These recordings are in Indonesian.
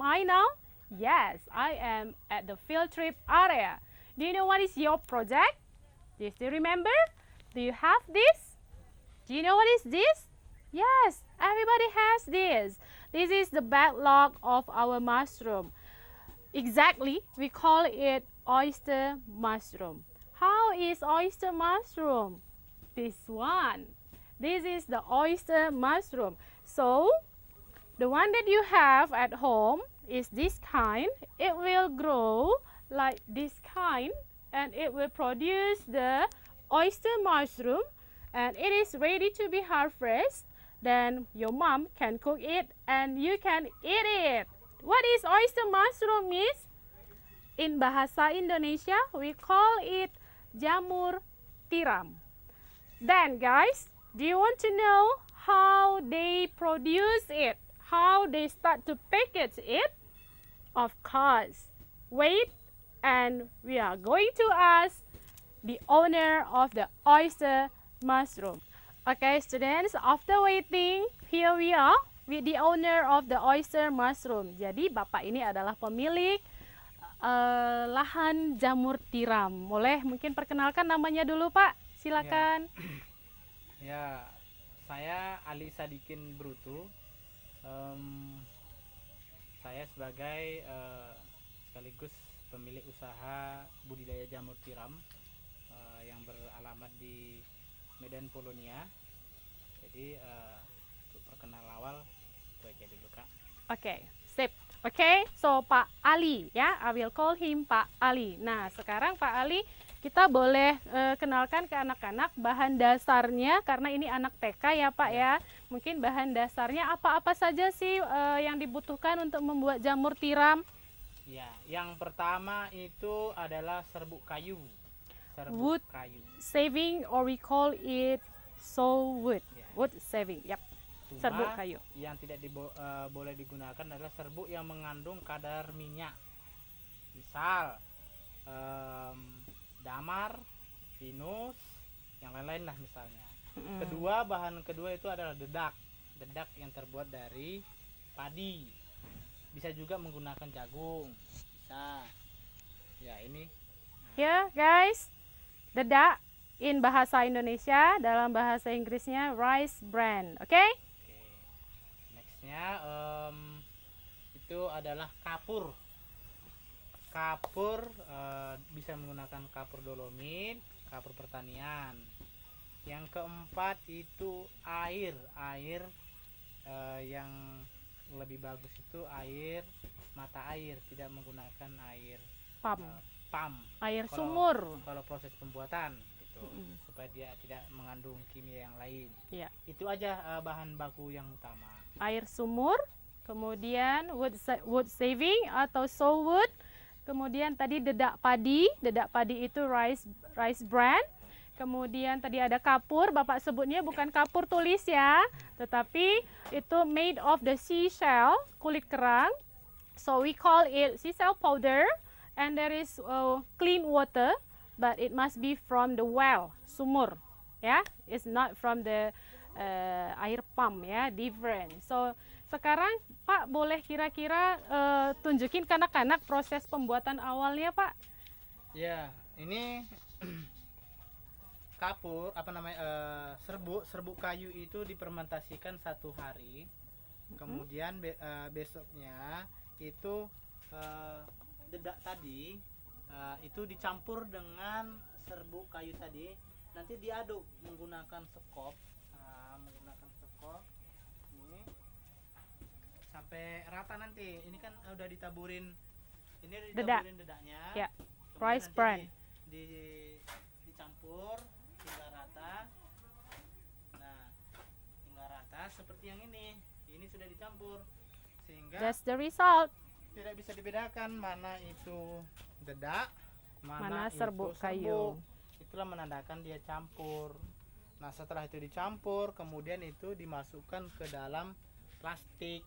I now? Yes, I am at the field trip area. Do you know what is your project? Do you still remember? Do you have this? Do you know what is this? Yes, everybody has this. This is the backlog of our mushroom. Exactly, we call it oyster mushroom. How is oyster mushroom? This one. This is the oyster mushroom. So, the one that you have at home is this kind. It will grow like this kind and it will produce the oyster mushroom and it is ready to be harvested. Then your mom can cook it and you can eat it. What is oyster mushroom, Miss? In bahasa Indonesia, we call it jamur tiram. Then guys, do you want to know how they produce it? How they start to package it? Of course. Wait, and we are going to ask the owner of the oyster mushroom. Okay, students, after waiting, here we are with the owner of the oyster mushroom. Jadi Bapak ini adalah pemilik lahan jamur tiram. Boleh mungkin perkenalkan namanya dulu, Pak? Silakan. Ya, saya Ali Sadikin Brutu. Saya sebagai sekaligus pemilik usaha budidaya jamur tiram yang beralamat di Medan Polonia. Jadi untuk perkenal awal itu aja dulu, Kak. Oke, sip. Oke, so Pak Ali ya, I will call him Pak Ali. Nah, sekarang Pak Ali kita boleh kenalkan ke anak-anak bahan dasarnya karena ini anak TK ya Pak ya. Mungkin bahan dasarnya apa-apa saja sih yang dibutuhkan untuk membuat jamur tiram? Ya, yang pertama itu adalah serbuk kayu. Wood Kayu. saving or we call it sawwood. Ya. Wood saving, yap. Cuma Serbuk kayu. yang tidak boleh digunakan adalah serbuk yang mengandung kadar minyak. Misal damar, pinus, yang lain-lain lah misalnya. Bahan kedua itu adalah dedak. Dedak yang terbuat dari padi. Bisa juga menggunakan jagung. Bisa. Ya, ini. Ya, guys. Dedak in bahasa Indonesia, dalam bahasa Inggrisnya rice bran. Oke? Oke. Nextnya itu adalah kapur. Kapur bisa menggunakan kapur dolomit, kapur pertanian. Yang keempat itu air yang lebih bagus itu air mata air, tidak menggunakan air Pam. Air Kalau- sumur. kalau proses pembuatan gitu, supaya dia tidak mengandung kimia yang lain. Ya. Itu aja bahan baku yang utama. Air sumur, kemudian wood saving atau sawwood, kemudian tadi dedak padi itu rice bran, kemudian tadi ada kapur, Bapak sebutnya bukan kapur tulis ya, tetapi itu made of the seashell, kulit kerang, so we call it seashell powder, and there is clean water, but it must be from the well, sumur, ya, it's not from the air pump ya, different. So sekarang Pak boleh kira-kira tunjukin ke anak-anak proses pembuatan awalnya Pak? Ya, ini kapur serbuk kayu itu difermentasikan 1 hari. Kemudian besoknya itu dedak tadi itu dicampur dengan serbuk kayu tadi, nanti diaduk menggunakan sekop. Ini sampai rata nanti. Ini kan udah ditaburin, dedaknya. Ya. Kemudian Rice nanti bran. dicampur hingga rata. Nah, hingga rata seperti yang ini. Ini sudah dicampur sehingga That's the result. tidak bisa dibedakan mana itu dedak, Mana itu serbuk kayu. Itulah menandakan dia campur. Nah, setelah itu dicampur, kemudian itu dimasukkan ke dalam plastik.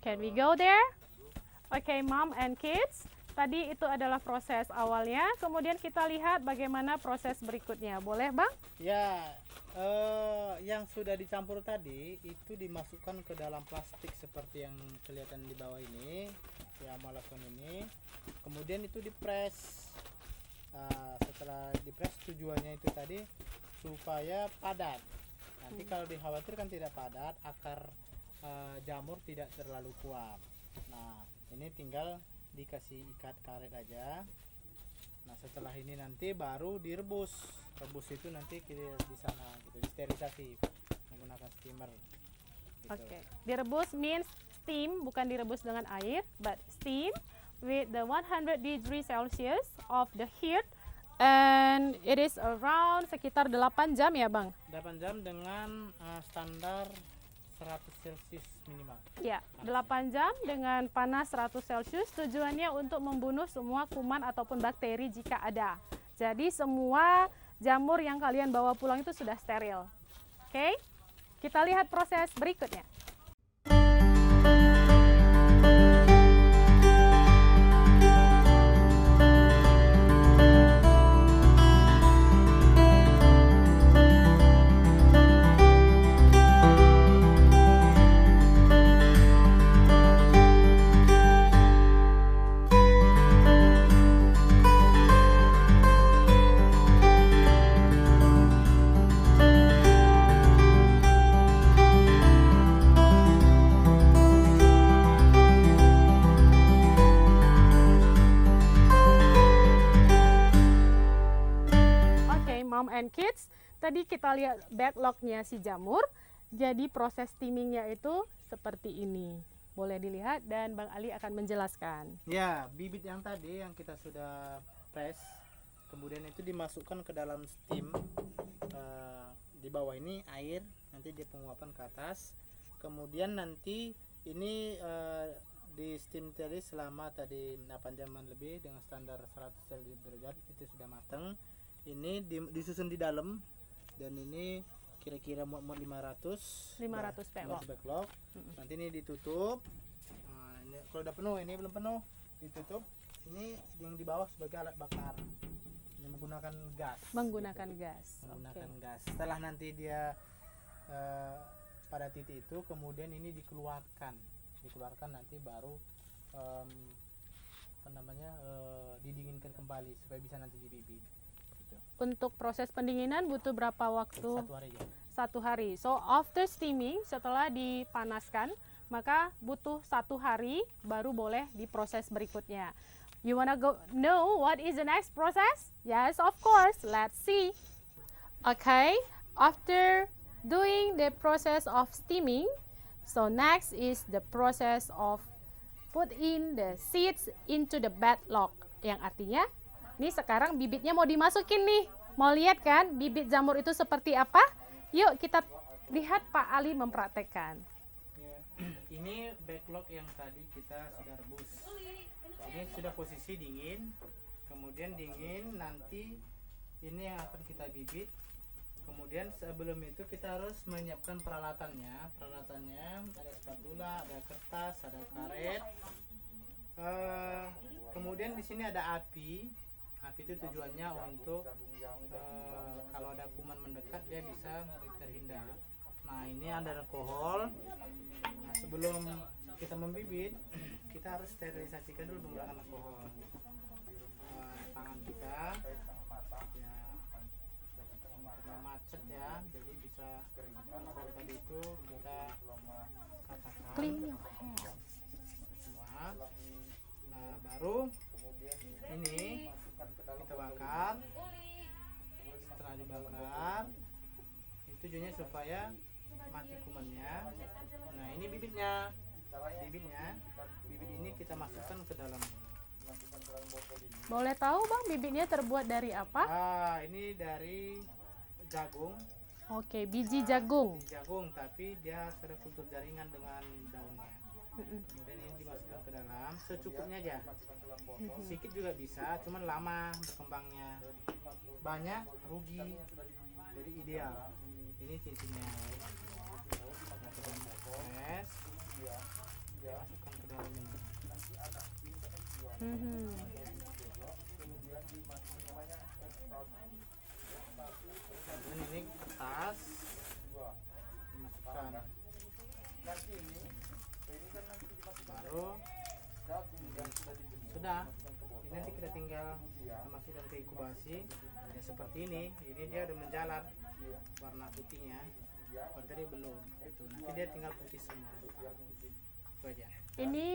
Can we go there? Okay, mom and kids. Tadi itu adalah proses awalnya, kemudian kita lihat bagaimana proses berikutnya. Boleh, Bang? Ya, yang sudah dicampur tadi itu dimasukkan ke dalam plastik seperti yang kelihatan di bawah ini, ya malakon ini. Kemudian itu dipres. Setelah dipres tujuannya itu tadi supaya padat. Nanti kalau dikhawatirkan tidak padat, akar jamur tidak terlalu kuat. Nah, ini tinggal dikasih ikat karet aja. Nah, setelah ini nanti baru direbus. Rebus itu nanti kita di sana gitu, sterilisasi menggunakan steamer. Gitu. Oke. Direbus means steam, bukan direbus dengan air, but steam with the 100 degrees Celsius of the heat, and it is around sekitar 8 jam ya, Bang? 8 jam dengan standar 100 Celsius minimal. Ya, 8 jam dengan panas 100 Celsius, tujuannya untuk membunuh semua kuman ataupun bakteri jika ada. Jadi semua jamur yang kalian bawa pulang itu sudah steril. Oke, kita lihat proses berikutnya. Mom and Kids, tadi kita lihat backlognya si jamur. Jadi proses steamingnya itu seperti ini. Boleh dilihat dan Bang Ali akan menjelaskan. Ya, bibit yang tadi yang kita sudah press, kemudian itu dimasukkan ke dalam steam. Di bawah ini air, nanti dia penguapan ke atas. Kemudian nanti ini di steam tadi selama tadi 8 jaman lebih dengan standar 100 derajat itu sudah matang. Ini disusun di dalam, dan ini kira-kira muat 500 backlog. Nanti ini ditutup. Nah, ini kalau udah penuh, ini belum penuh, ditutup. Ini yang di bawah sebagai alat bakar. Ini menggunakan gas. Menggunakan gas. Gas. Setelah nanti dia pada titik itu, kemudian ini dikeluarkan nanti baru didinginkan kembali supaya bisa nanti dibibit. Untuk proses pendinginan butuh berapa waktu? 1 hari ya. 1 hari. So after steaming, setelah dipanaskan, maka butuh 1 hari baru boleh diproses berikutnya. You wanna know what is the next process? Yes, of course. Let's see. Okay, after doing the process of steaming, so next is the process of put in the seeds into the backlog. Yang artinya, ini sekarang bibitnya mau dimasukin nih. Mau lihat kan bibit jamur itu seperti apa? Yuk kita lihat Pak Ali mempraktekkan. Ya. Ini backlog yang tadi kita sudah rebus. Ini sudah posisi dingin. Kemudian dingin, nanti ini yang akan kita bibit. Kemudian sebelum itu kita harus menyiapkan peralatannya. Peralatannya ada spatula, ada kertas, ada karet. Kemudian di sini ada api. Api itu tujuannya untuk kalau ada kuman mendekat dia bisa terhindar. Nah, ini ada alkohol. Nah, sebelum kita membibit, kita harus sterilisasikan dulu menggunakan alkohol. Tangan kita ya karena macet ya, jadi bisa alkohol tadi itu kita katakan Clean your hand. Nah, baru ini kita bakar. Setelah dibakar, itu tujuannya supaya mati kumannya. Nah, ini bibitnya. Bibit ini kita masukkan ke dalam. Boleh tahu Bang, bibitnya terbuat dari apa? Ini dari jagung. Oke, biji jagung. Jagung, tapi dia sudah kultur jaringan dengan daunnya. Kemudian ini dimasukkan ke dalam secukupnya aja. Sedikit juga bisa, cuman lama berkembangnya. Banyak rugi. Jadi ideal. Ini cincinnya. Masukkan ke dalam ini. Mhm. Dan ini kertas dimasukkan, baru sudah. Ini nanti kita tinggal masukkan ke inkubasi ya, seperti ini dia udah menjalar warna putihnya, kalau tadi belum itu, nanti dia tinggal putih semua. Itu aja. Ini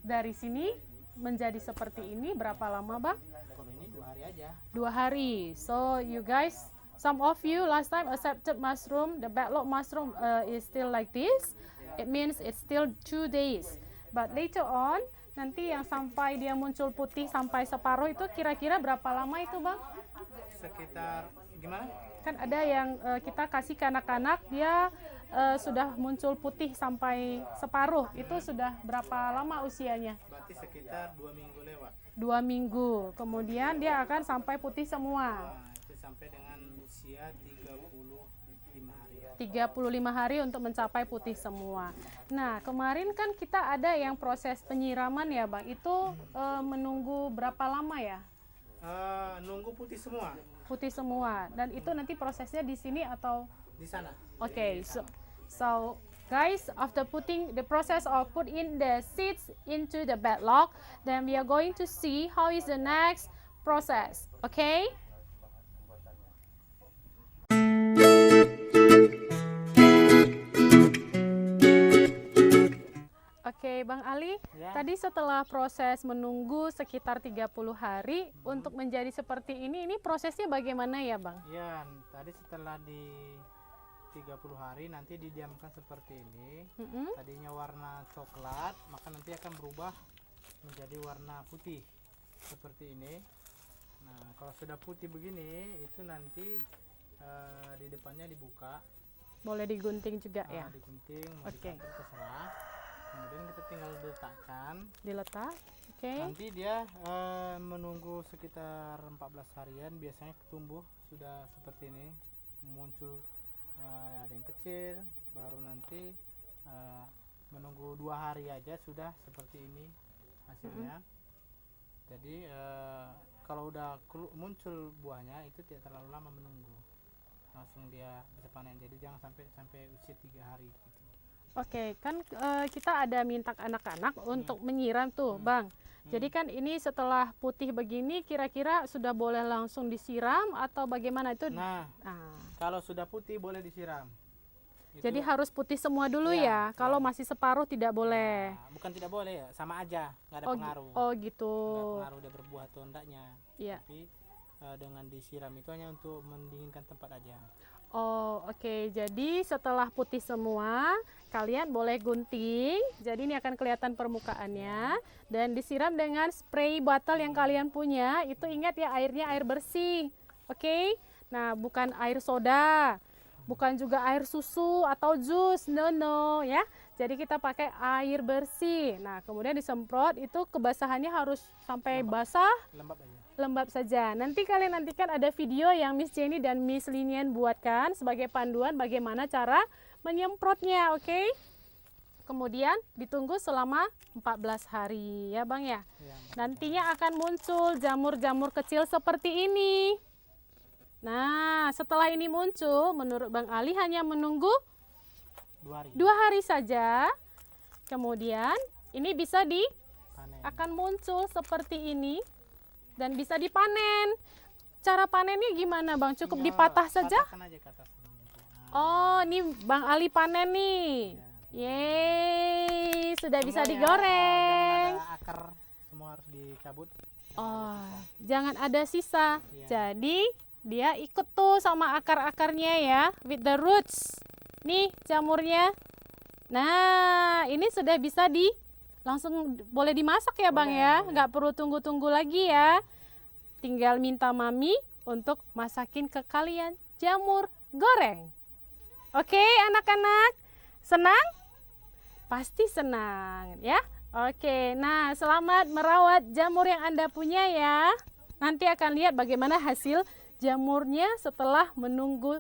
dari sini menjadi seperti ini berapa lama, Bang? Kalau ini 2 hari aja. 2 hari. So you guys, some of you last time accepted mushroom, the backlog mushroom is still like this. It means it's still 2 days. But later on, nanti yang sampai dia muncul putih sampai separuh itu kira-kira berapa lama itu, Bang? Sekitar gimana? Kan ada yang kita kasih ke anak-anak, dia sudah muncul putih sampai separuh. Itu sudah berapa lama usianya? Berarti sekitar 2 minggu lewat. 2 minggu. Kemudian dia akan sampai putih semua. Nah, itu sampai dengan usia 35 hari. 35 hari untuk mencapai putih semua. Nah, kemarin kan kita ada yang proses penyiraman ya, Bang. Itu menunggu berapa lama ya? Nunggu putih semua Putih semua. Dan itu nanti prosesnya di sini atau di sana. okay, so guys, after putting the process of put in the seeds into the bedlock, then we are going to see how is the next process. Okay? Oke, Bang Ali, Ya. tadi setelah proses menunggu sekitar 30 hari untuk menjadi seperti ini prosesnya bagaimana ya, Bang? Ya, tadi setelah di 30 hari nanti didiamkan seperti ini. Mm-mm. Tadinya warna coklat, maka nanti akan berubah menjadi warna putih seperti ini. Nah, kalau sudah putih begini, itu nanti di depannya dibuka, Boleh digunting juga ya? digunting, mau Oke. dikatakan terserah. Kemudian kita tinggal letakkan. Diletak. Oke. Nanti dia menunggu sekitar 14 harian, biasanya tumbuh sudah seperti ini, muncul ada yang kecil, baru nanti menunggu 2 hari aja sudah seperti ini hasilnya. Jadi kalau udah muncul buahnya itu tidak terlalu lama menunggu, langsung dia bisa panen. Jadi jangan sampai usia 3 hari gitu. Oke, kan kita ada minta anak-anak untuk menyiram tuh, Bang. Jadi kan ini setelah putih begini kira-kira sudah boleh langsung disiram atau bagaimana itu? Nah, Nah, kalau sudah putih boleh disiram. Itu, jadi harus putih semua dulu Ya, ya. Kalau ya. masih separuh tidak boleh. bukan tidak boleh ya, sama aja, nggak ada Oh, pengaruh. oh gitu. Nggak ada pengaruh dia berbuah atau enggaknya. Iya. Tapi dengan disiram itu hanya untuk mendinginkan tempat aja. Oh, oke. Jadi setelah putih semua, kalian boleh gunting. Jadi ini akan kelihatan permukaannya dan disiram dengan spray bottle yang kalian punya. Itu ingat ya, airnya air bersih. Oke? Nah, bukan air soda. Bukan juga air susu atau jus. No, ya. Jadi kita pakai air bersih. Nah, kemudian disemprot, itu kebasahannya harus sampai basah, Lembab aja. lembab saja. Nanti kalian nantikan ada video yang Miss Jenny dan Miss Linian buatkan sebagai panduan bagaimana cara menyemprotnya, oke? Kemudian ditunggu selama 14 hari ya, Bang ya. Ya, Nantinya akan muncul jamur-jamur kecil seperti ini. Nah, setelah ini muncul, menurut Bang Ali hanya menunggu 2 hari 2 hari saja. Kemudian ini bisa panen. akan muncul seperti ini dan bisa dipanen. Cara panennya gimana, Bang? Cukup Tinggal dipatah saja? patahkan aja ke atas ini. Oh, ini Bang Ali panen nih. Yeay, sudah bisa Semua ya, digoreng. jangan ada akar, semua harus dicabut. Oh, jangan ada sisa. Iya. Jadi dia ikut tuh sama akar-akarnya ya, with the roots. Nih jamurnya. Nah, ini sudah bisa langsung boleh dimasak ya, Bang Boleh, ya. boleh. Nggak perlu tunggu-tunggu lagi ya. Tinggal minta Mami untuk masakin ke kalian jamur goreng. Oke, anak-anak. Senang? Pasti senang ya. Oke, nah selamat merawat jamur yang Anda punya ya. Nanti akan lihat bagaimana hasil jamurnya setelah menunggu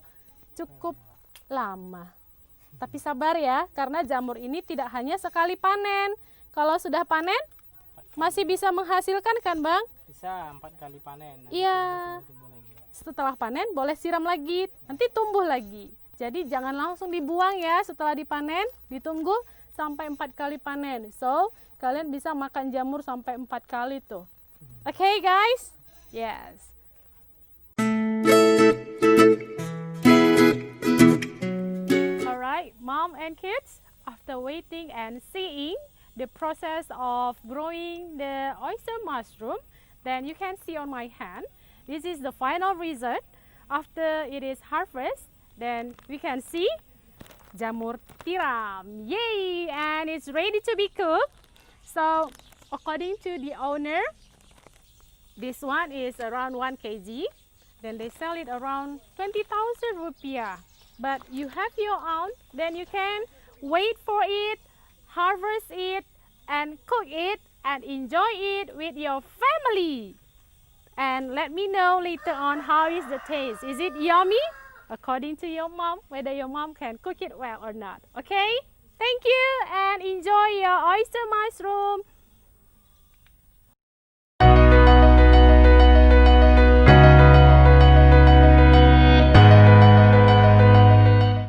cukup lama. Tapi sabar ya, karena jamur ini tidak hanya sekali panen. Kalau sudah panen, Masih bisa menghasilkan kan Bang? Bisa 4 kali panen. Iya. Tumbuh lagi. Setelah panen boleh siram lagi, nanti tumbuh lagi. Jadi jangan langsung dibuang ya setelah dipanen, ditunggu sampai 4 kali panen. So, kalian bisa makan jamur sampai 4 kali tuh. Okay guys? Yes. Alright, mom and kids, after waiting and seeing the process of growing the oyster mushroom, then you can see on my hand, this is the final result. After it is harvest, then we can see jamur tiram. Yay! And it's ready to be cooked. So, according to the owner, this one is around 1 kg. Then they sell it around 20,000 rupiah. But you have your own, then you can wait for it, harvest it, and cook it, and enjoy it with your family. And let me know later on how is the taste. Is it yummy? According to your mom, whether your mom can cook it well or not. Okay? Thank you and enjoy your oyster mushroom.